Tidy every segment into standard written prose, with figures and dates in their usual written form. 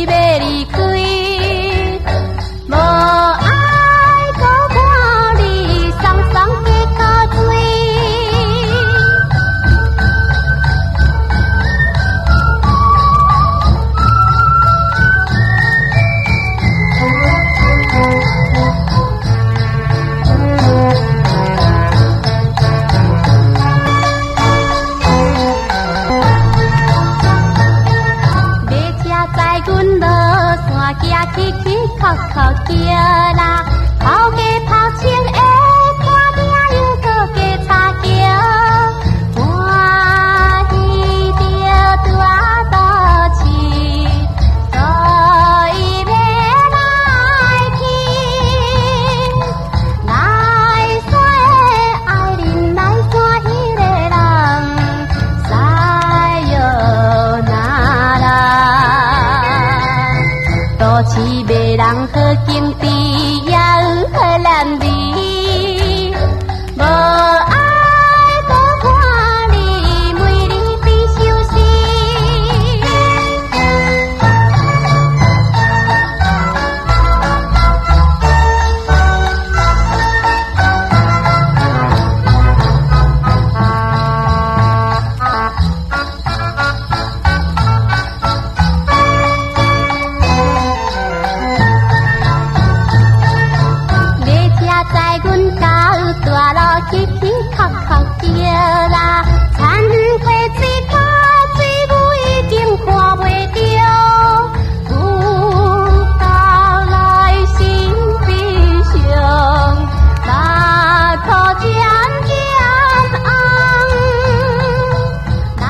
要离开，无爱搁看你双双加脚水。起起哭哭叫啦，头家头前的看囝又搁加插桥，欢喜着大刀市，所以要来去，来山的爱人，来山迄个人，塞哟那啦。都市卖人好景致，也有好男儿，无爱搁看你每日在休息。在阮家大路起起哭哭叫啦，残花水脚水母已经看袂着，有到来心悲伤，目眶渐渐红。来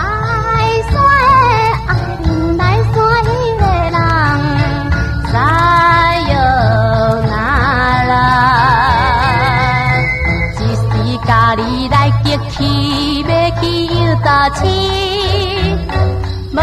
山的爱人，来山迄个人，塞哟那啦。家己来激气，要去又大市，无。